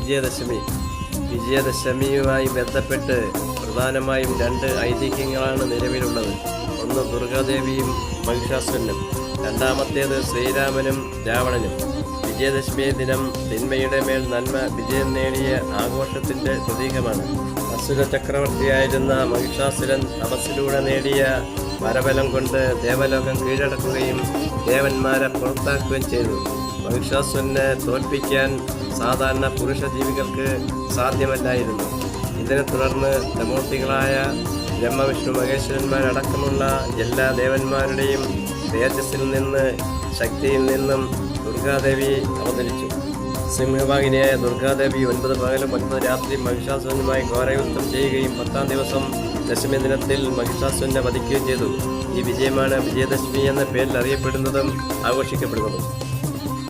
വിജയദശമി. വിജയദശമിയുമായി ബന്ധപ്പെട്ട് പ്രധാനമായും രണ്ട് ഐതിഹ്യങ്ങളാണ് നിലവിലുള്ളത്. ഒന്ന് ദുർഗാദേവിയും മഹിഷാസുരനും, രണ്ടാമത്തേത് ശ്രീരാമനും രാവണനും. വിജയദശമി ദിനം തിന്മയുടെ മേൽ നന്മ വിജയം നേടിയ ആഘോഷത്തിൻ്റെ പ്രതീകമാണ്. അസുര ചക്രവർത്തിയായിരുന്ന മഹിഷാസുരൻ തപസ്സിലൂടെ നേടിയ വരബലം കൊണ്ട് ദേവലോകം കീഴടക്കുകയും ദേവന്മാരെ പുറത്താക്കുകയും ചെയ്തു. മഹിഷാസുരനെ തോൽപ്പിക്കാൻ സാധാരണ പുരുഷ ജീവികൾക്ക് സാധ്യമല്ലായിരുന്നു. ഇതിനെ തുടർന്ന് ത്രിമൂർത്തികളായ ബ്രഹ്മവിഷ്ണു മഹേശ്വരന്മാരടക്കമുള്ള എല്ലാ ദേവന്മാരുടെയും തേജസ്സിൽ നിന്ന് ശക്തിയിൽ നിന്നും ദുർഗാദേവി അവതരിച്ചു. സിംഹവാഹിനിയായ ദുർഗാദേവി 9 പകലും 9 രാത്രി മഹിഷാസുരനുമായി ഘോരയുദ്ധം ചെയ്യുകയും 10-ാം ദിവസം ദശമി ദിനത്തിൽ മഹിഷാസുരനെ വധിക്കുകയും ചെയ്തു. ഈ വിജയമാണ് വിജയദശമി എന്ന പേരിൽ അറിയപ്പെടുന്നതും ആഘോഷിക്കപ്പെടുന്നതും.